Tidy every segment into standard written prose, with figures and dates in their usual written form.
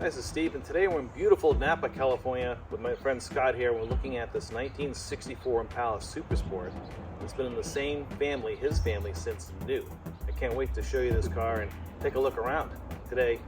This is Steve, and today we're in beautiful Napa, California with my friend Scott here. We're looking at this 1964 Impala Super Sport. It's been in the same family, his family, since new. I can't wait to show you this car and take a look around today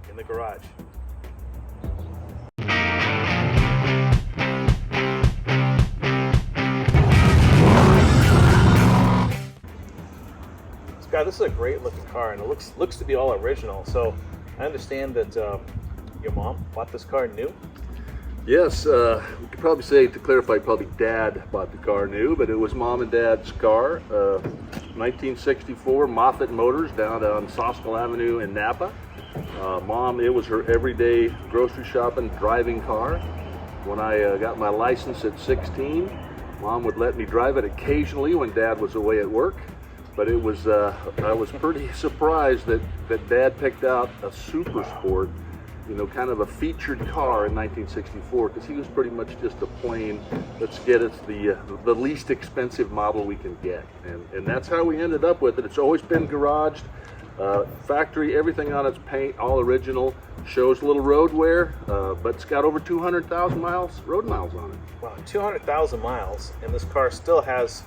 in the garage. Scott, this is a great looking car, and it looks to be all original. So I understand that your mom bought this car new? Yes, we could probably say, to clarify, probably Dad bought the car new, but it was Mom and Dad's car. 1964 Moffett Motors down on Soskel Avenue in Napa. Mom, it was her everyday grocery shopping driving car. When I got my license at 16, Mom would let me drive it occasionally when Dad was away at work. But it was, I was pretty surprised that Dad picked out a Super Sport, you know, kind of a featured car in 1964, because he was pretty much just a plain, let's get it the least expensive model we can get. And that's how we ended up with it. It's always been garaged, factory, everything on its paint, all original. Shows a little road wear, but it's got over 200,000 road miles on it. Wow, 200,000 miles, and this car still has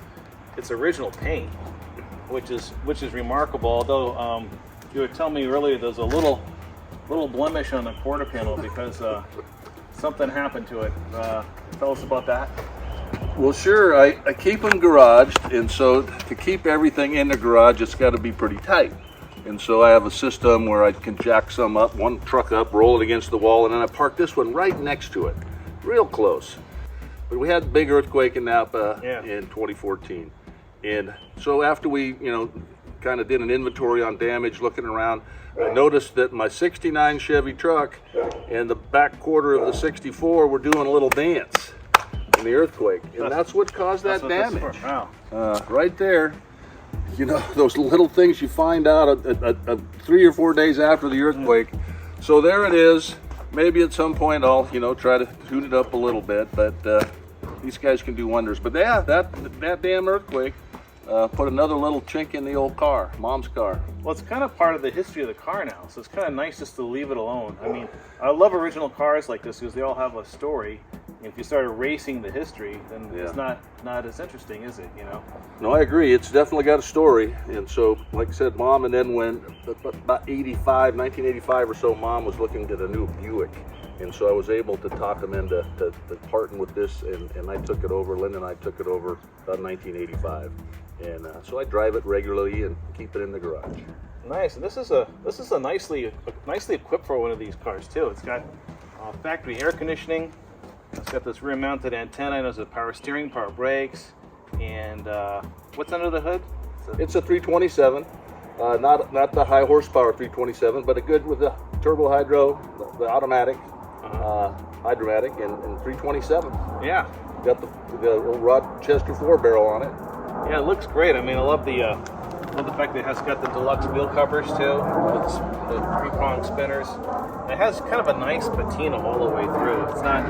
its original paint, which is remarkable. Although you were telling me earlier there's a little blemish on the quarter panel because something happened to it. Tell us about that. Well, sure. I keep them garaged, and so to keep everything in the garage, it's got to be pretty tight. And so I have a system where I can jack some up, one truck up, roll it against the wall, and then I park this one right next to it, real close. But we had a big earthquake in Napa in 2014. And so after we, kind of did an inventory on damage, looking around, I noticed that my 69 Chevy truck and the back quarter of the 64 were doing a little dance in the earthquake. And that's what caused that damage. Wow. Right there. You know, those little things you find out 3 or 4 days after the earthquake. So there it is. Maybe at some point I'll, try to tune it up a little bit, but these guys can do wonders. But yeah, that damn earthquake put another little chink in the old car, Mom's car. Well, it's kind of part of the history of the car now, so it's kind of nice just to leave it alone. I mean, I love original cars like this because they all have a story. And if you start erasing the history, then it's not as interesting, is it? No, I agree. It's definitely got a story. And so, like I said, Mom, and then when about 1985 or so, Mom was looking at a new Buick. And so I was able to talk them into parting with this, and I took it over. Linda and I took it over about 1985. And so I drive it regularly and keep it in the garage. Nice. And this is a nicely equipped for one of these cars too. It's got factory air conditioning. It's got this rear-mounted antenna. There's a power steering, power brakes, and what's under the hood? It's a 327. Not the high horsepower 327, but a good with the turbo hydro, the automatic, hydromatic, and 327. Yeah. Got the old Rochester 4-barrel on it. Yeah, it looks great. I mean, I love the fact that it has got the deluxe wheel covers too, with the three-prong spinners. It has kind of a nice patina all the way through. It's not.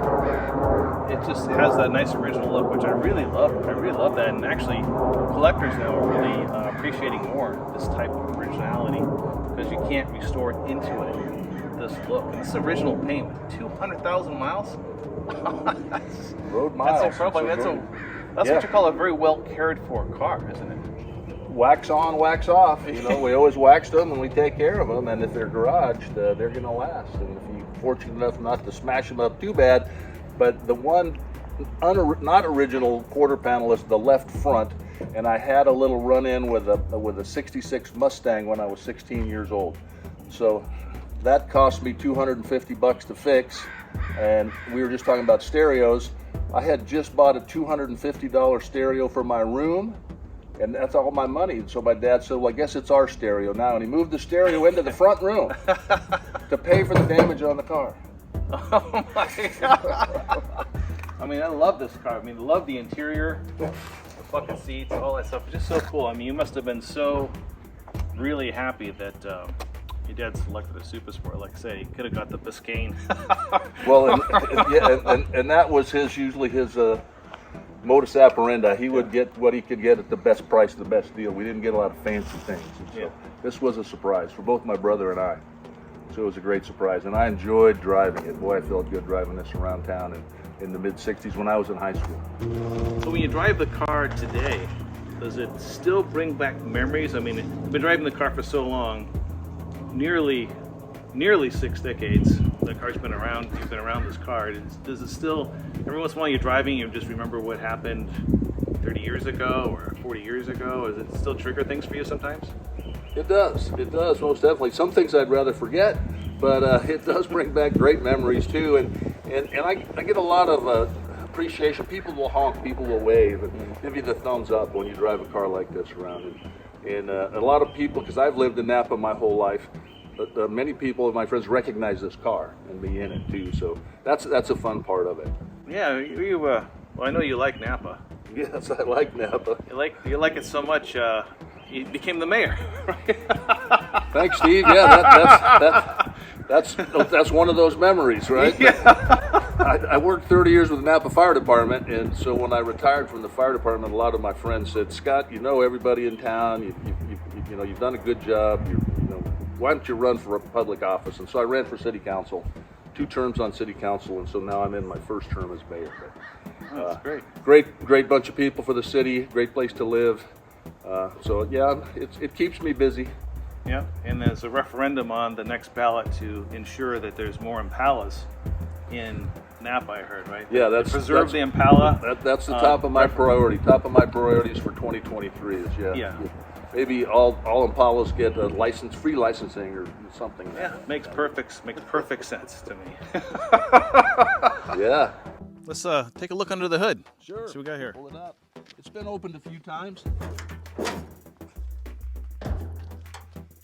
It just has that nice original look, which I really love. I really love that, and actually, collectors now are really appreciating more this type of originality because you can't restore it into this look. And this original paint, 200,000 miles. Road miles. That's incredible. That's what you call a very well cared for car, isn't it? Wax on, wax off. We always wax them and we take care of them. And if they're garaged, they're going to last. And if you're fortunate enough not to smash them up too bad, but the one not original quarter panel is the left front. And I had a little run-in with a 66 Mustang when I was 16 years old. So that cost me $250 to fix. And we were just talking about stereos. I had just bought a $250 stereo for my room, and that's all my money. And so my dad said, well, I guess it's our stereo now. And he moved the stereo into the front room to pay for the damage on the car. Oh my God. I mean, I love this car. I mean, I love the interior, the fucking seats, all that stuff. It's just so cool. I mean, you must have been so really happy that your dad selected a Super Sport. Like I say, he could have got the Biscayne. Well, and that was usually his modus operandi. He would get what he could get at the best price, the best deal. We didn't get a lot of fancy things. So this was a surprise for both my brother and I. So it was a great surprise, and I enjoyed driving it. Boy, I felt good driving this around town in the mid-'60s when I was in high school. So when you drive the car today, does it still bring back memories? I mean, you've been driving the car for so long, nearly 6 decades. The car's been around, you've been around this car. Does it still, every once in a while you're driving, you just remember what happened 30 years ago or 40 years ago? Does it still trigger things for you sometimes? It does, most definitely. Some things I'd rather forget, but it does bring back great memories too. And I get a lot of appreciation. People will honk, people will wave, and give you the thumbs up when you drive a car like this around. And a lot of people, because I've lived in Napa my whole life, but many people, my friends, recognize this car and me in it too. So that's a fun part of it. Yeah, well, I know you like Napa. Yes, I like Napa. You like it so much, you became the mayor, right? Thanks, Steve. Yeah, that's one of those memories, right? Yeah. I worked 30 years with the Napa Fire Department, and so when I retired from the fire department, a lot of my friends said, "Scott, you know everybody in town. You know you've done a good job. Why don't you run for a public office?" And so I ran for city council, 2 terms on city council, and so now I'm in my first term as mayor. That's great. Great bunch of people for the city. Great place to live. So yeah, it keeps me busy. Yeah, and there's a referendum on the next ballot to ensure that there's more Impalas in Napa, I heard, right? Yeah, to preserve the Impala. That's the top of my priority. Top of my priorities for 2023 is maybe all Impalas get a free licensing or something. Yeah, makes perfect sense to me. Yeah. Let's take a look under the hood. Sure. See what we got here. Pull it up. It's been opened a few times.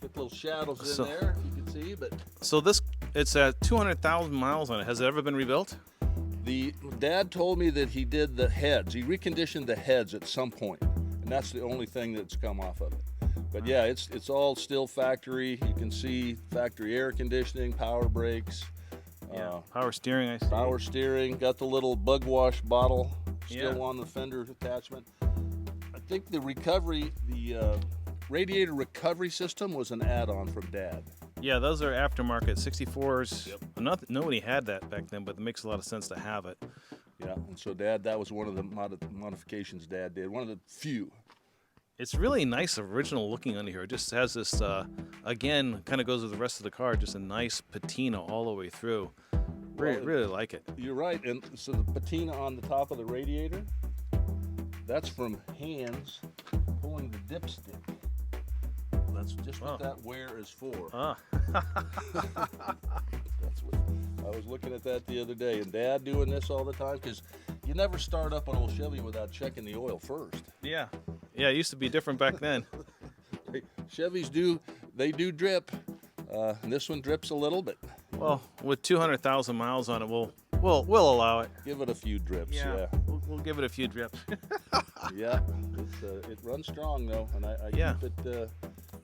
Get little shadows in there, if you can see, but so it's at 200,000 miles on it. Has it ever been rebuilt? The dad told me that he did the heads. He reconditioned the heads at some point, and that's the only thing that's come off of it. But yeah, it's all still factory. You can see factory air conditioning, power brakes. Yeah, power steering, I see. Power steering, got the little bug wash bottle still on the fender attachment. I think the radiator recovery system was an add-on from Dad. Yeah, those are aftermarket 64s. Yep. Nobody had that back then, but it makes a lot of sense to have it. Yeah, and so Dad, that was one of the modifications Dad did, one of the few. It's really nice, original looking under here. It just has this, again, kind of goes with the rest of the car, just a nice patina all the way through. Really like it. You're right, and so the patina on the top of the radiator, that's from hands pulling the dipstick. That's just what that wear is for. That's what I was looking at that the other day, and Dad doing this all the time, because you never start up an old Chevy without checking the oil first. Yeah, it used to be different back then. Chevys do drip. And this one drips a little bit. Well, with 200,000 miles on it, we'll allow it. Give it a few drips. Yeah. We'll give it a few drips. Yeah, it runs strong though, and I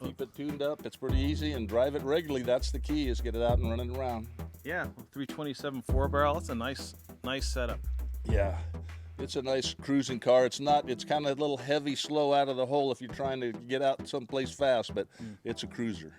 keep it tuned up. It's pretty easy, and drive it regularly. That's the key, is get it out and running around. Yeah, 327 4-barrel. That's a nice setup. Yeah, it's a nice cruising car. It's kind of a little heavy, slow out of the hole if you're trying to get out someplace fast, but it's a cruiser.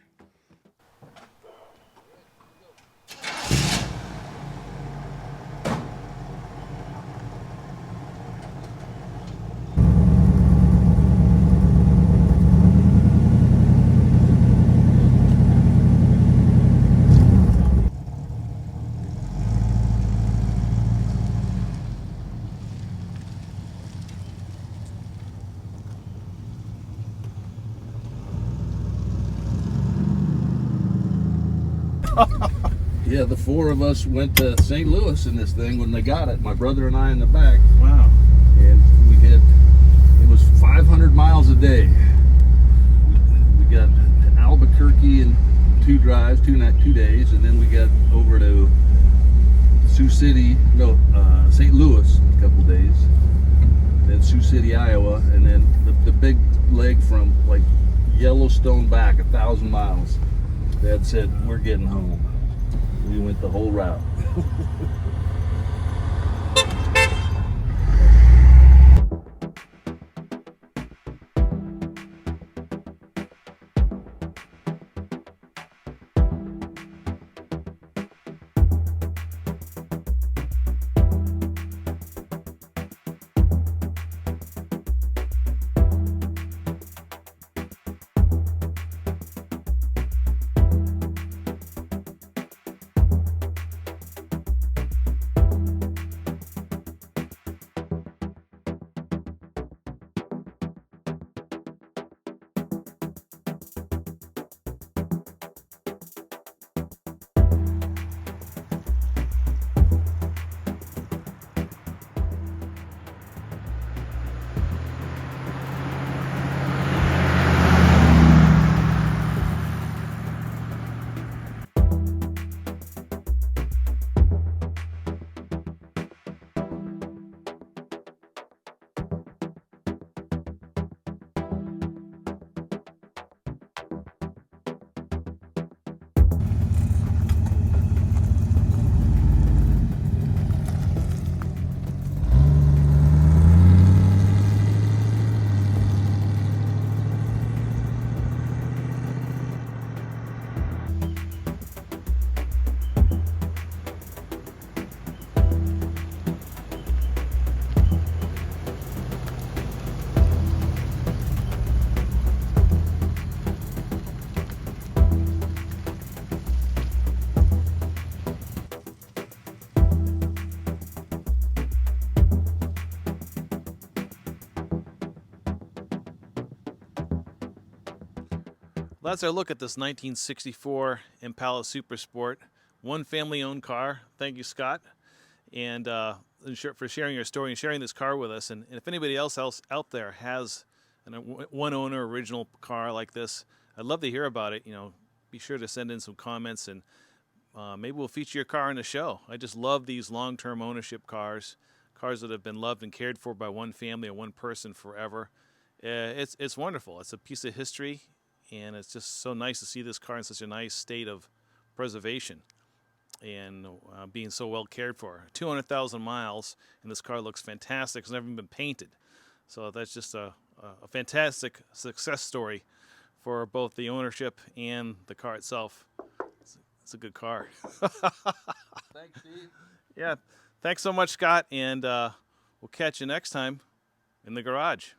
Yeah, the 4 of us went to St. Louis in this thing when they got it. My brother and I in the back. Wow. And it was 500 miles a day. We got to Albuquerque in 2 drives, 2 days, and then we got over to St. Louis in a couple days. Then Sioux City, Iowa, and then the big leg from like Yellowstone back 1,000 miles. Dad said, "We're getting home." We went the whole route. Well, that's our look at this 1964 Impala Super Sport, one family-owned car. Thank you, Scott, and for sharing your story and sharing this car with us. And if anybody else out there has a one-owner original car like this, I'd love to hear about it. Be sure to send in some comments, and maybe we'll feature your car in the show. I just love these long-term ownership cars that have been loved and cared for by one family or one person forever. It's wonderful. It's a piece of history, and it's just so nice to see this car in such a nice state of preservation and being so well cared for. 200,000 miles, and this car looks fantastic. It's never even been painted. So that's just a fantastic success story for both the ownership and the car itself. It's a good car. Thanks, Steve. Yeah. Thanks so much, Scott, and we'll catch you next time in the garage.